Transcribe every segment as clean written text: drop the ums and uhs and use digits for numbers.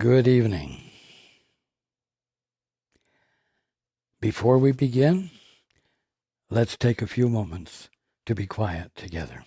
Good evening. Before we begin, let's take a few moments to be quiet together.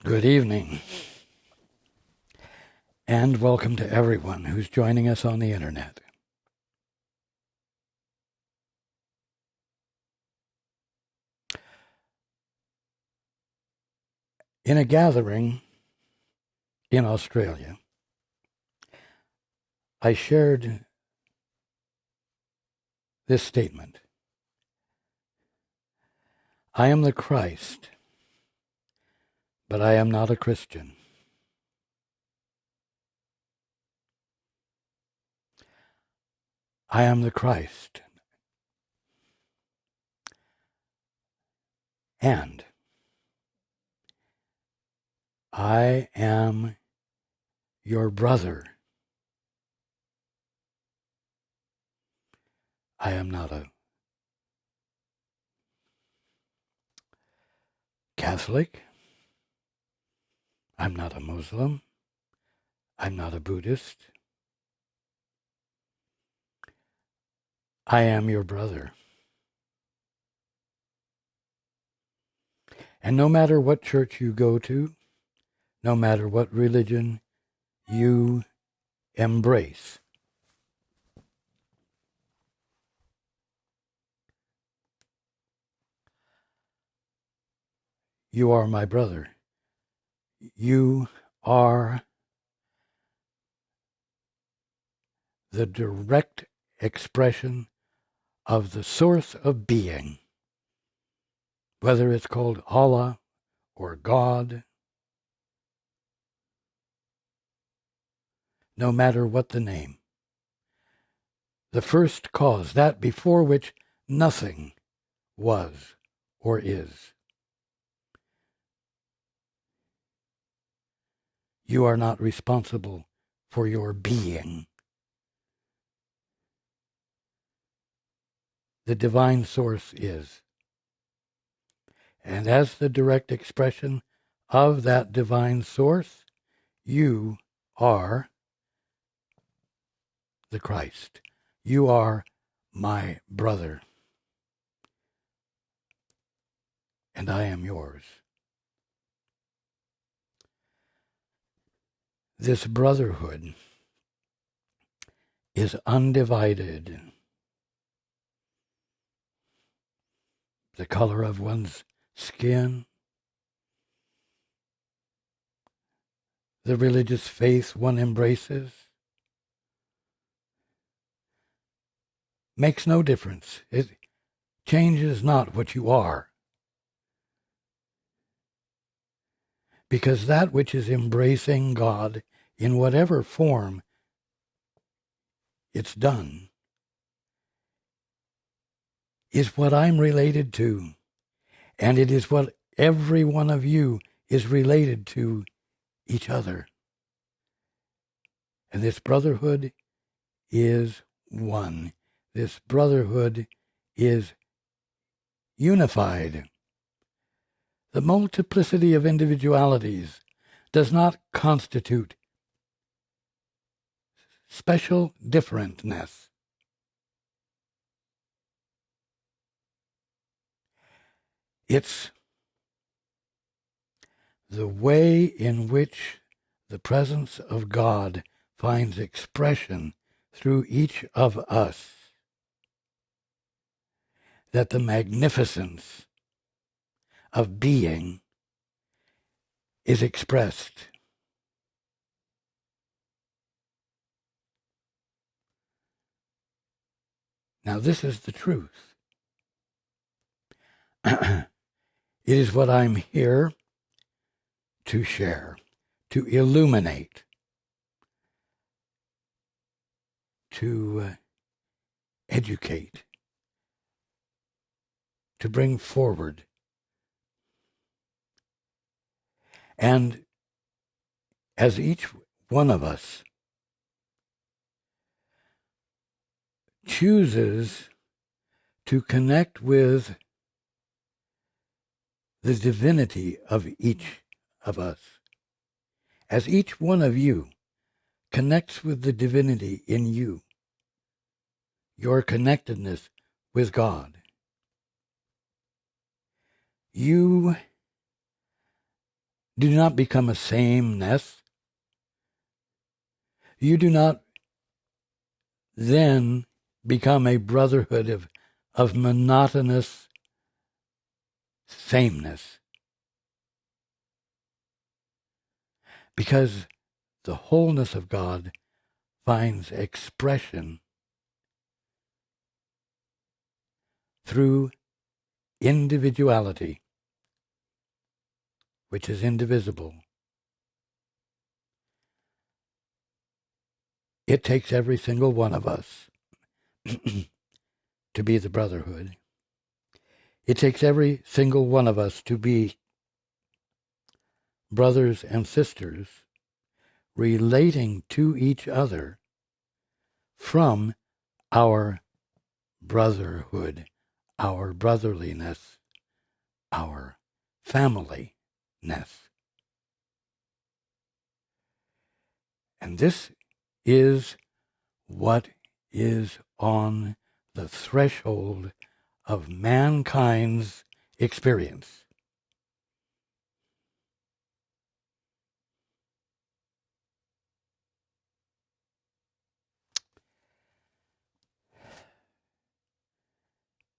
Good evening, and welcome to everyone who's joining us on the internet. In a gathering in Australia, I shared this statement: I am the Christ, but I am not a Christian. I am the Christ, and I am your brother. I am not a Catholic. I'm not a Muslim. I'm not a Buddhist. I am your brother. And no matter what church you go to, no matter what religion you embrace, you are my brother. You are the direct expression of the source of being, whether it's called Allah or God, no matter what the name. The first cause, that before which nothing was or is. You are not responsible for your being. The divine source is. And as the direct expression of that divine source, you are the Christ. You are my brother. And I am yours. This brotherhood is undivided. The color of one's skin, the religious faith one embraces. Makes no difference. It changes not what you are. Because that which is embracing God in whatever form it's done is what I'm related to. And it is what every one of you is related to each other. And this brotherhood is one. This brotherhood is unified. The multiplicity of individualities does not constitute special differentness. It's the way in which the presence of God finds expression through each of us that the magnificence of being is expressed. Now, this is the truth. It is what I'm here to share, to illuminate, to educate, to bring forward. And as each one of us chooses to connect with the divinity of each of us, as each one of you connects with the divinity in you, your connectedness with God, you do not become a sameness. You do not then become a brotherhood of monotonous sameness. Because the wholeness of God finds expression through individuality, which is indivisible. It takes every single one of us to be the brotherhood. It takes every single one of us to be brothers and sisters relating to each other from our brotherhood, our brotherliness, our familyness. And this is what is on the threshold of mankind's experience.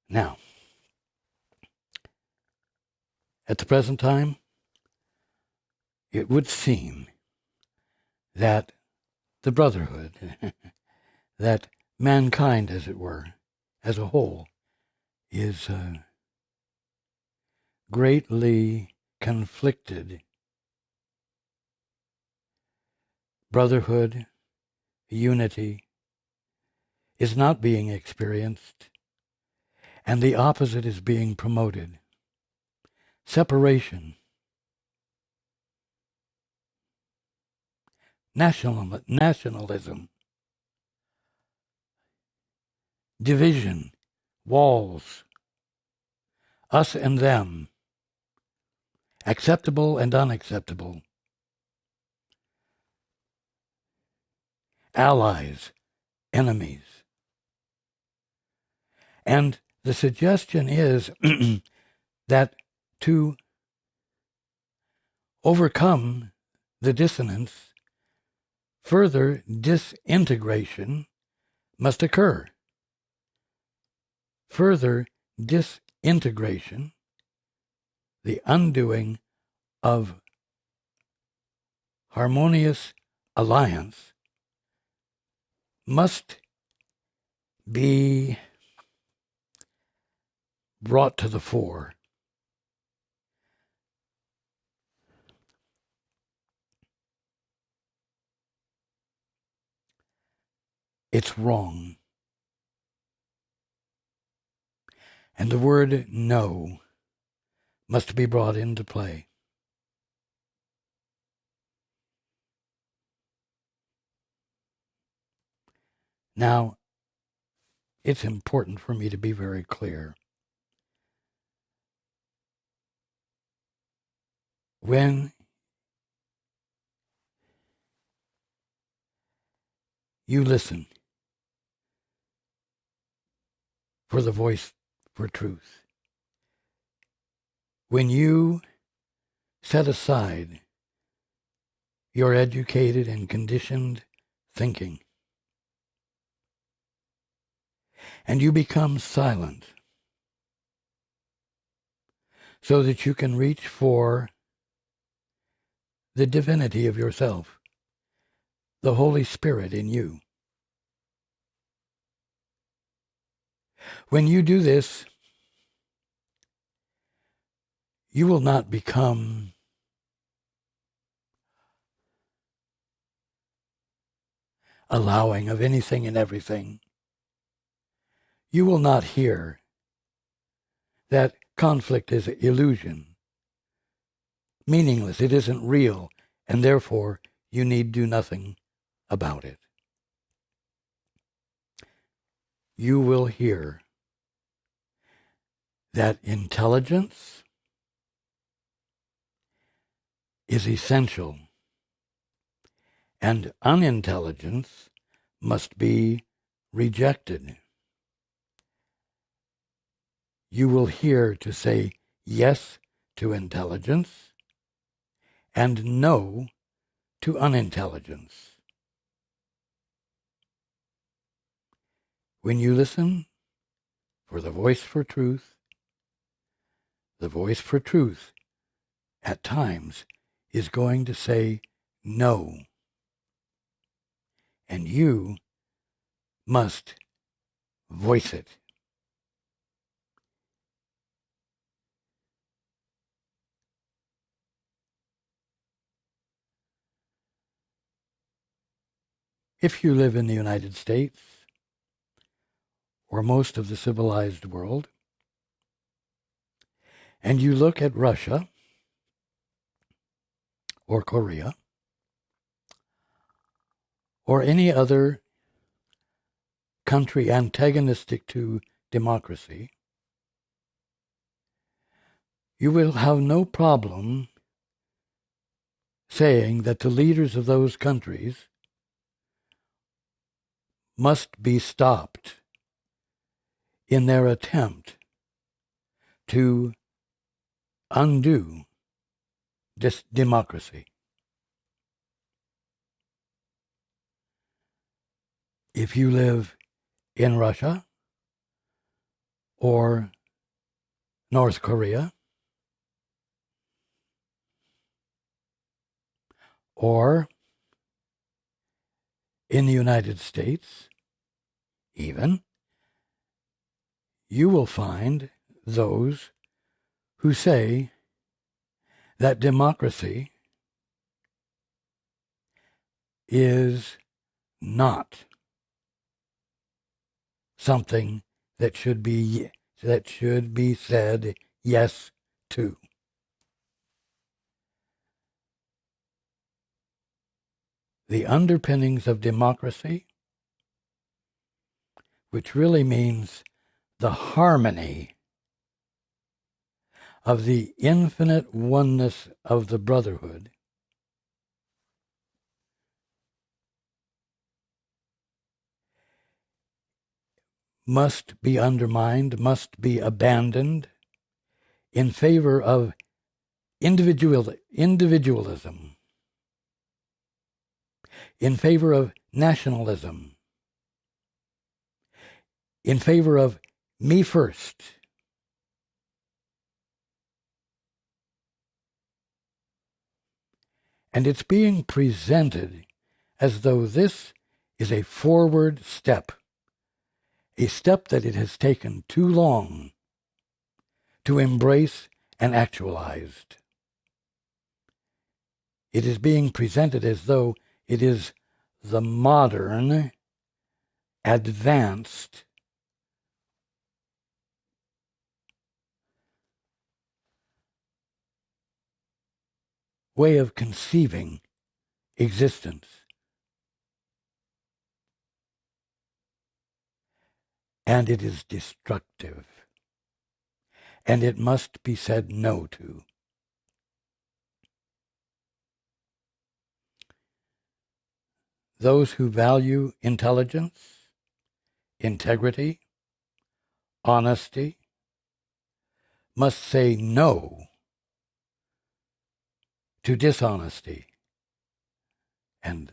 Now, at the present time, it would seem that the brotherhood, that mankind, as it were, as a whole, is greatly conflicted. Brotherhood, unity, is not being experienced, and the opposite is being promoted. Separation, nationalism, division, walls, us and them, acceptable and unacceptable, allies, enemies. And the suggestion is that to overcome the dissonance, further disintegration must occur. Further disintegration, the undoing of harmonious alliance must be brought to the fore. It's wrong. And the word no must be brought into play. Now, it's important for me to be very clear. When you listen for the voice for truth, when you set aside your educated and conditioned thinking, and you become silent so that you can reach for the divinity of yourself, the Holy Spirit in you. When you do this, you will not become allowing of anything and everything. You will not hear that conflict is illusion, meaningless, it isn't real, and therefore you need do nothing about it. You will hear that intelligence is essential and unintelligence must be rejected. You will hear to say yes to intelligence and no to unintelligence. When you listen for the voice for truth, the voice for truth at times is going to say no. And you must voice it. If you live in the United States, or most of the civilized world, and you look at Russia or Korea or any other country antagonistic to democracy, you will have no problem saying that the leaders of those countries must be stopped in their attempt to undo this democracy. If you live in Russia or North Korea or in the United States, even, you will find those who say that democracy is not something that should be said yes to. The underpinnings of democracy, which really means the harmony of the infinite oneness of the brotherhood, must be undermined, must be abandoned in favor of individualism, in favor of nationalism, in favor of me first. And it's being presented as though this is a forward step, a step that it has taken too long to embrace and actualize. It is being presented as though it is the modern, advanced, way of conceiving existence. And it is destructive. And it must be said no to. Those who value intelligence, integrity, honesty, must say no to dishonesty and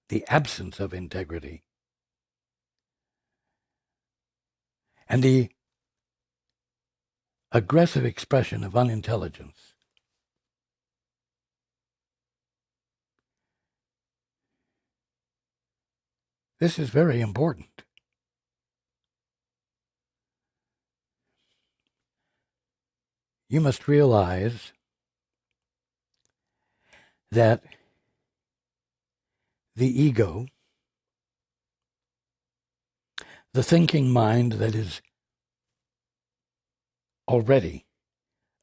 the absence of integrity and the aggressive expression of unintelligence. This is very important. You must realize that the ego, the thinking mind that is already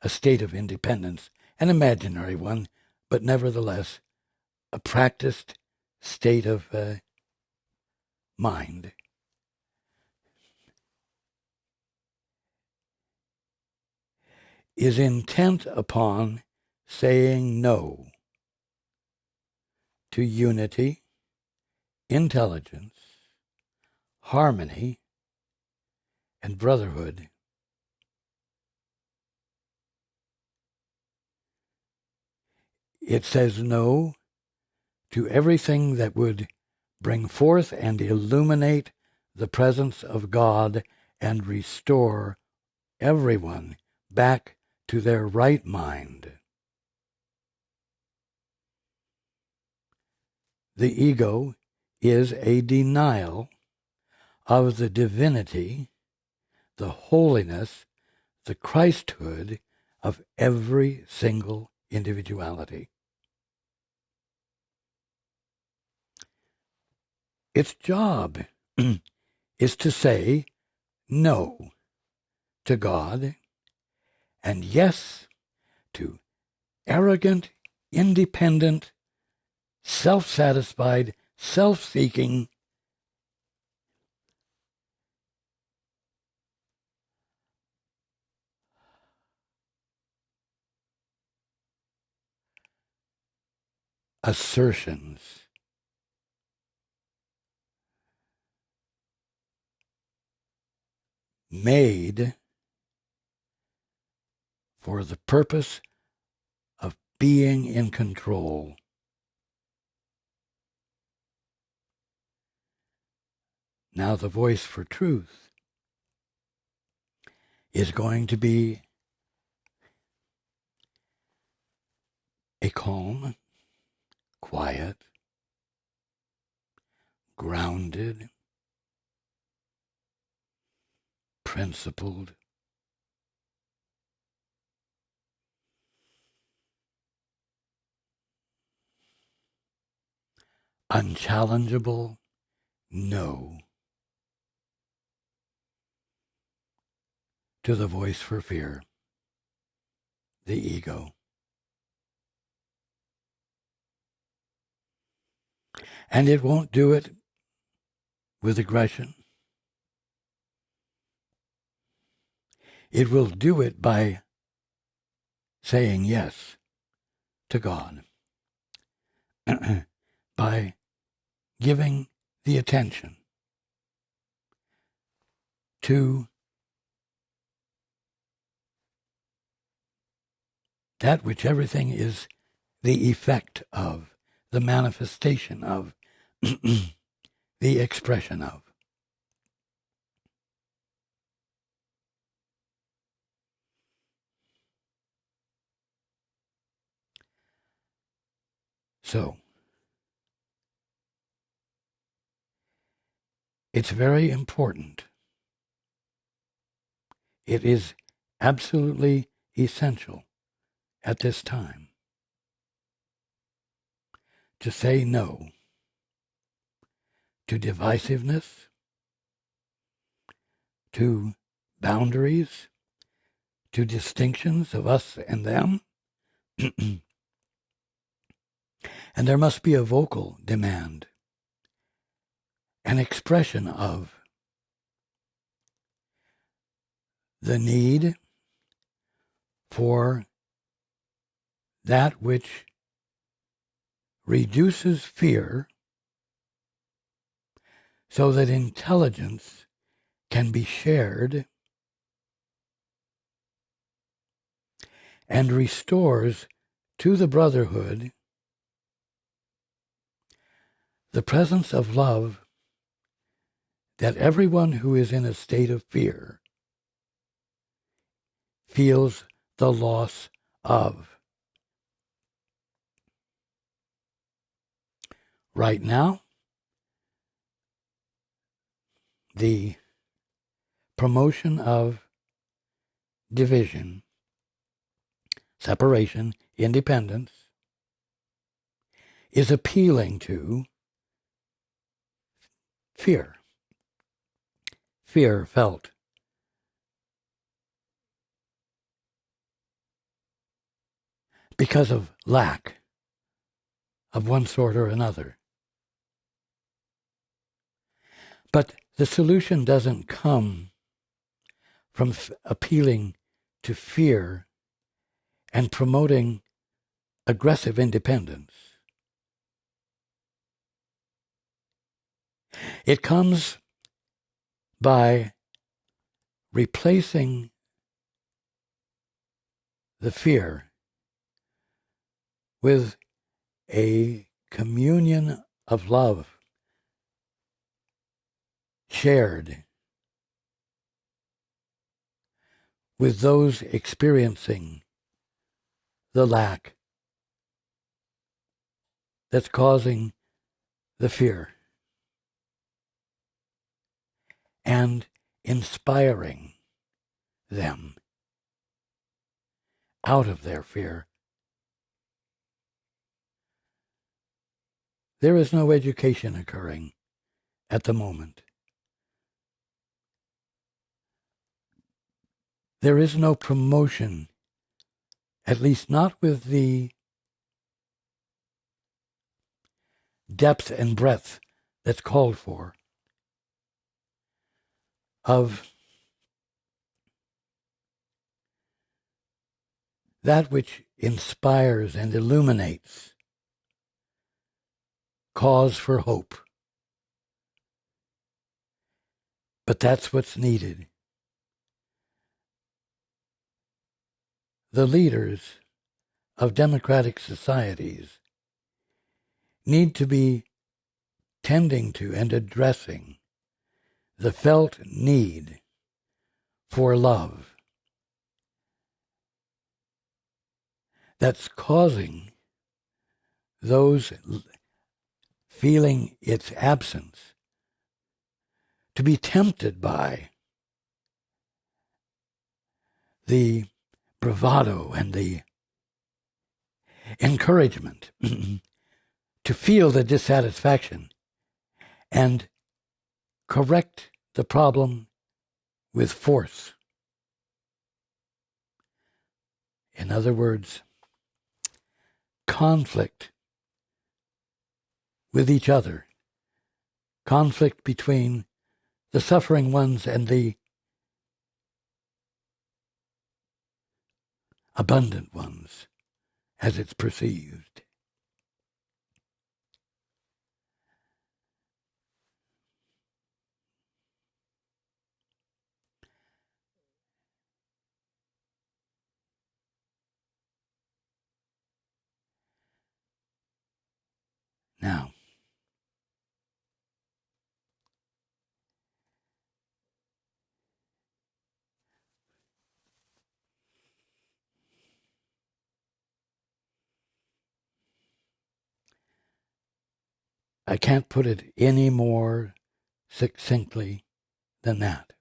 a state of independence, an imaginary one, but nevertheless a practiced state of mind, is intent upon saying no to unity, intelligence, harmony, and brotherhood. It says no to everything that would bring forth and illuminate the presence of God and restore everyone back to their right mind. The ego is a denial of the divinity, the holiness, the Christhood of every single individuality. Its job is to say no to God and yes to arrogant, independent, self-satisfied, self-seeking, assertions. Made for the purpose of being in control. Now the voice for truth is going to be a calm, quiet, grounded, principled, unchallengeable no to the voice for fear, the ego. And it won't do it with aggression. It will do it by saying yes to God, by giving the attention to that which everything is the effect of, the manifestation of, the expression of. So, it's very important. It is absolutely essential at this time to say no to divisiveness, to boundaries, to distinctions of us and them. And there must be a vocal demand, an expression of the need for that which reduces fear so that intelligence can be shared and restores to the brotherhood the presence of love that everyone who is in a state of fear feels the loss of. Right now, the promotion of division, separation, independence is appealing to fear. Fear felt because of lack of one sort or another. But the solution doesn't come from appealing to fear and promoting aggressive independence. It comes by replacing the fear with a communion of love shared with those experiencing the lack that's causing the fear, and inspiring them out of their fear. There is no education occurring at the moment. There is no promotion, at least not with the depth and breadth that's called for, of that which inspires and illuminates cause for hope. But that's what's needed. The leaders of democratic societies need to be tending to and addressing the felt need for love that's causing those feeling its absence to be tempted by the bravado and the encouragement to feel the dissatisfaction and correct the problem with force. In other words, conflict with each other, conflict between the suffering ones and the abundant ones, as it's perceived. Now, I can't put it any more succinctly than that.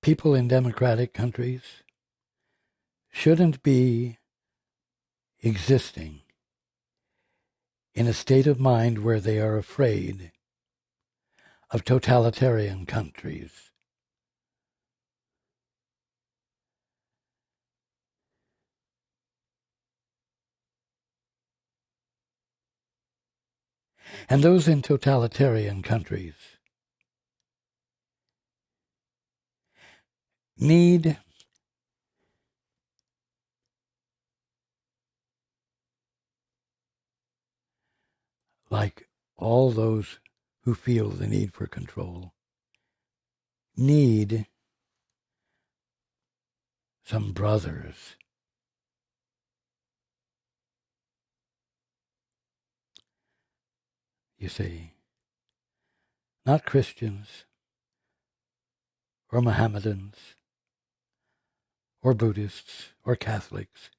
People in democratic countries shouldn't be existing in a state of mind where they are afraid of totalitarian countries. And those in totalitarian countries need like all those who feel the need for control, need some brothers. You see, not Christians or Mohammedans or Buddhists or Catholics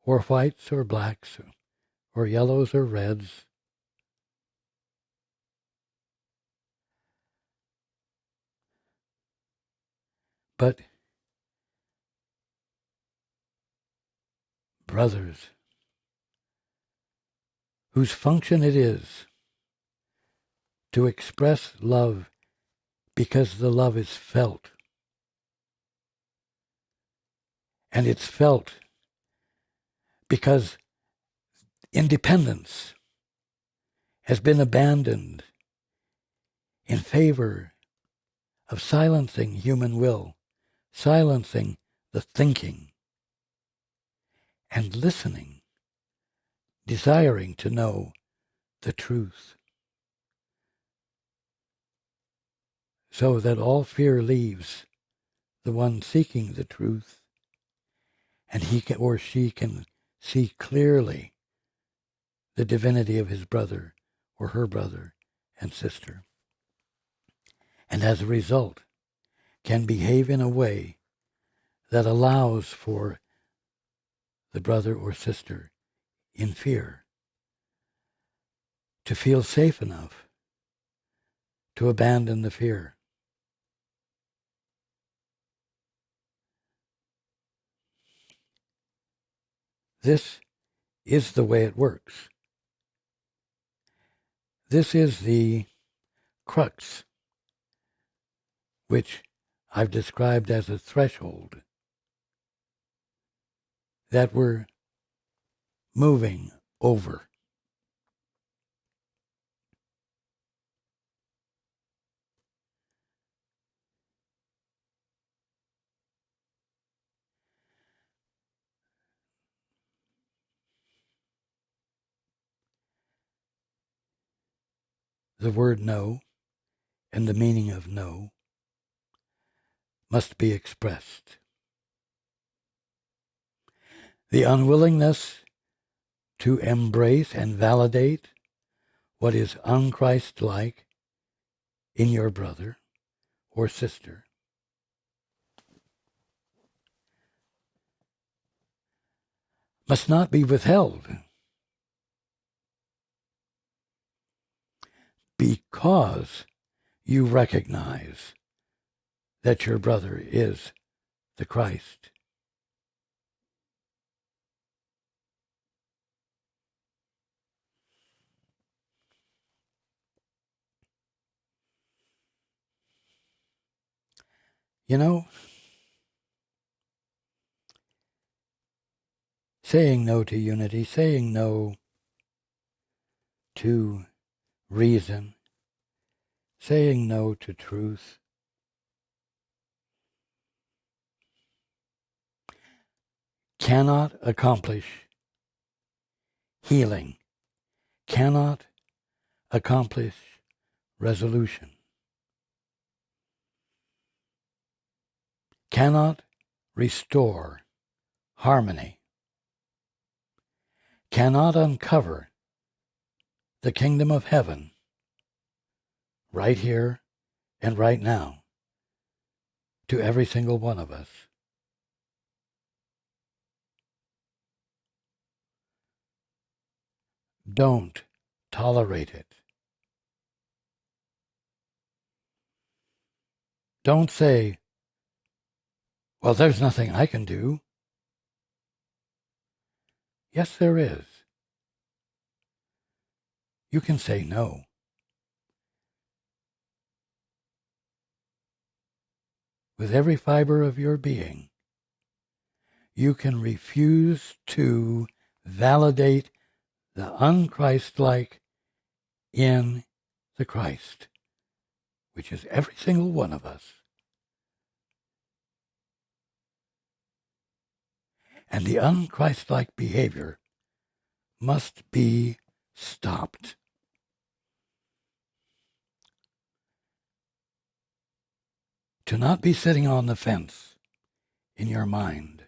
or whites or blacks or yellows or reds. But brothers whose function it is to express love because the love is felt. And it's felt because independence has been abandoned in favor of silencing human will, silencing the thinking, and listening, desiring to know the truth, so that all fear leaves the one seeking the truth, and he can, or she can see clearly the divinity of his brother or her brother and sister, and as a result can behave in a way that allows for the brother or sister in fear to feel safe enough to abandon the fear. This is the way it works. This is the crux, which I've described as a threshold that we're moving over. The word no and the meaning of no must be expressed. The unwillingness to embrace and validate what is unchristlike in your brother or sister must not be withheld because you recognize that your brother is the Christ. You know, saying no to unity, saying no to reason, saying no to truth, cannot accomplish healing, cannot accomplish resolution, cannot restore harmony, cannot uncover the kingdom of heaven right here and right now to every single one of us. Don't tolerate it. Don't say, well, there's nothing I can do. Yes, there is. You can say no. With every fiber of your being, you can refuse to validate the unchristlike in the Christ, which is every single one of us. And the unchristlike behavior must be stopped. To not be sitting on the fence in your mind.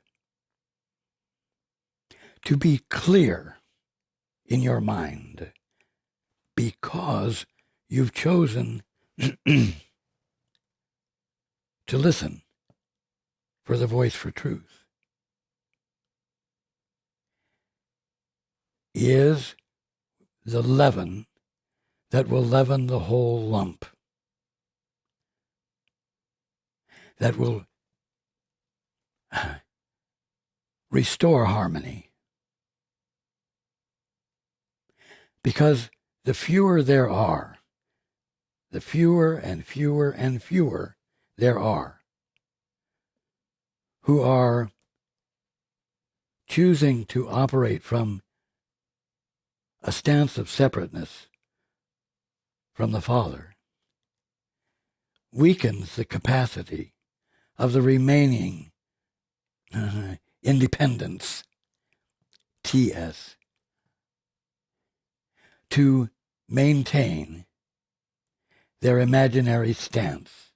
To be clear in your mind because you've chosen to listen for the voice for truth. Is the leaven that will leaven the whole lump. That will restore harmony. Because the fewer there are, the fewer and fewer and fewer there are who are choosing to operate from a stance of separateness from the Father, weakens the capacity of the remaining independents, TS, to maintain their imaginary stance.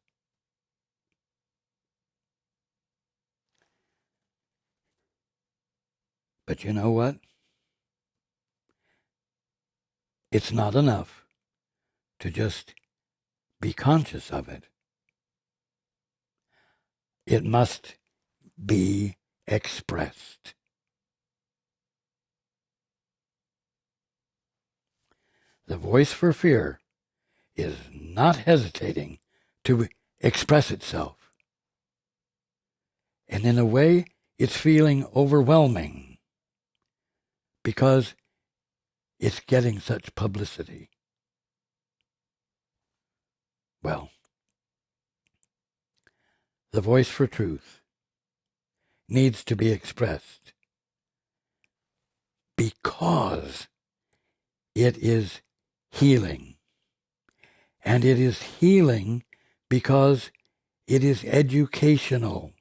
But you know what? It's not enough to just be conscious of it. It must be expressed. The voice for fear is not hesitating to express itself. And in a way, it's feeling overwhelming because it's getting such publicity. Well, the voice for truth needs to be expressed because it is healing. And it is healing because it is educational.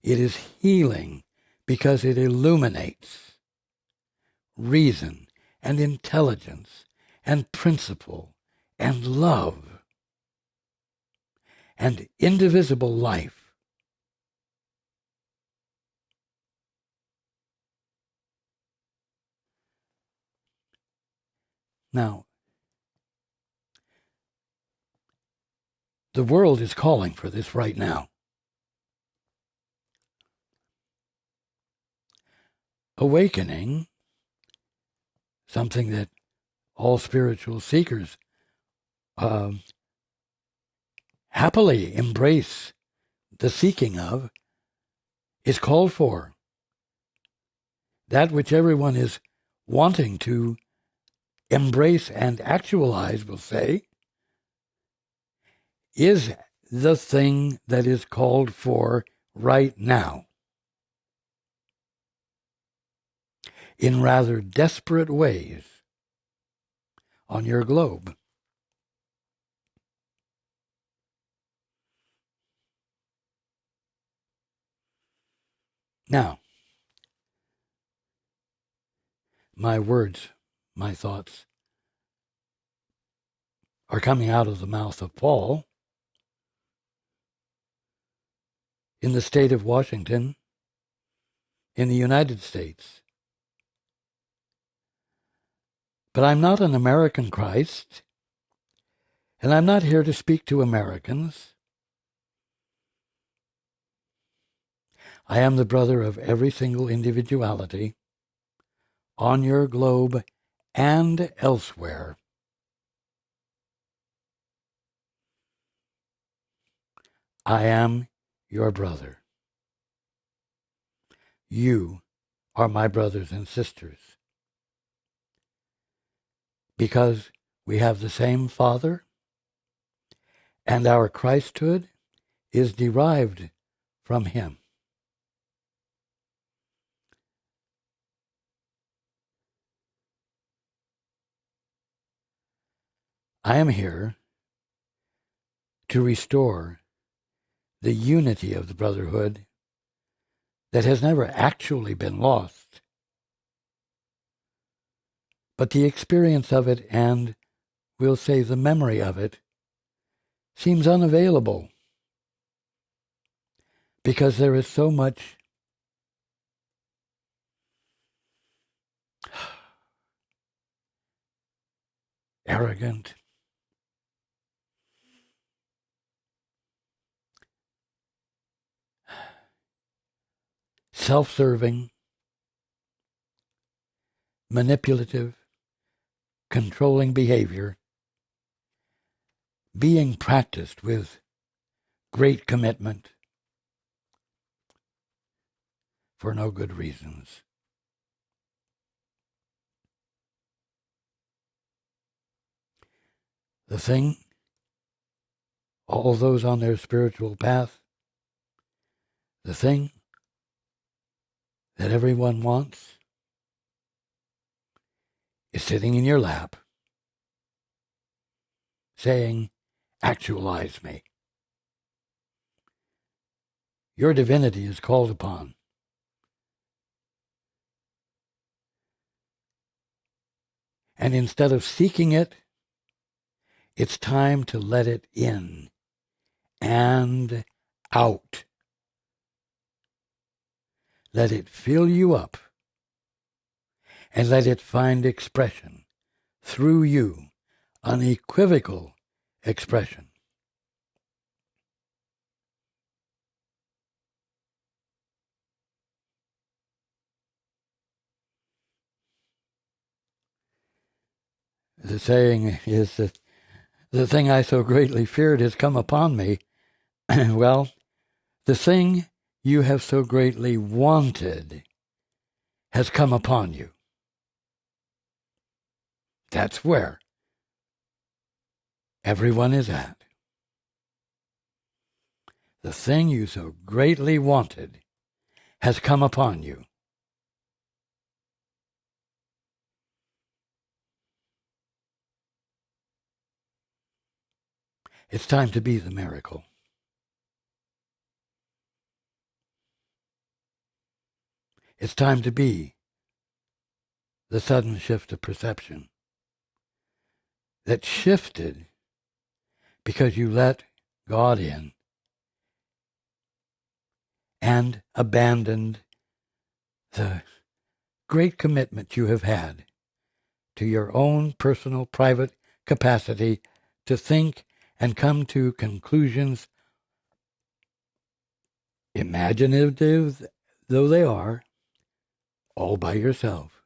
It is healing because it illuminates reason and intelligence and principle and love and indivisible life. Now, the world is calling for this right now. Awakening, something that all spiritual seekers happily embrace the seeking of, is called for. That which everyone is wanting to embrace and actualize, we'll say, is the thing that is called for right now. In rather desperate ways on your globe. Now, my words, my thoughts, are coming out of the mouth of Paul in the state of Washington, in the United States. But I'm not an American Christ, and I'm not here to speak to Americans. I am the brother of every single individuality on your globe and elsewhere. I am your brother. You are my brothers and sisters. Because we have the same Father, and our Christhood is derived from him. I am here to restore the unity of the brotherhood that has never actually been lost, but the experience of it, and we'll say the memory of it, seems unavailable because there is so much arrogant, self-serving, manipulative, controlling behavior being practiced with great commitment for no good reasons. The thing, all those on their spiritual path, the thing that everyone wants is sitting in your lap saying, actualize me. Your divinity is called upon. And instead of seeking it, it's time to let it in and out. Let it fill you up and let it find expression through you, unequivocal expression. The saying is that the thing I so greatly feared has come upon me. Well, the thing you have so greatly wanted has come upon you. That's where everyone is at. The thing you so greatly wanted has come upon you. It's time to be the miracle. It's time to be the sudden shift of perception that shifted because you let God in and abandoned the great commitment you have had to your own personal, private capacity to think and come to conclusions, imaginative though they are, all by yourself.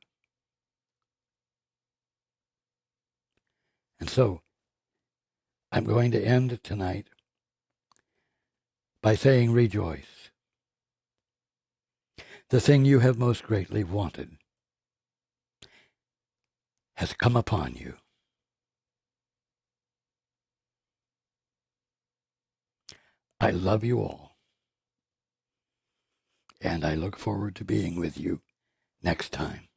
And so, I'm going to end tonight by saying rejoice. The thing you have most greatly wanted has come upon you. I love you all, and I look forward to being with you next time.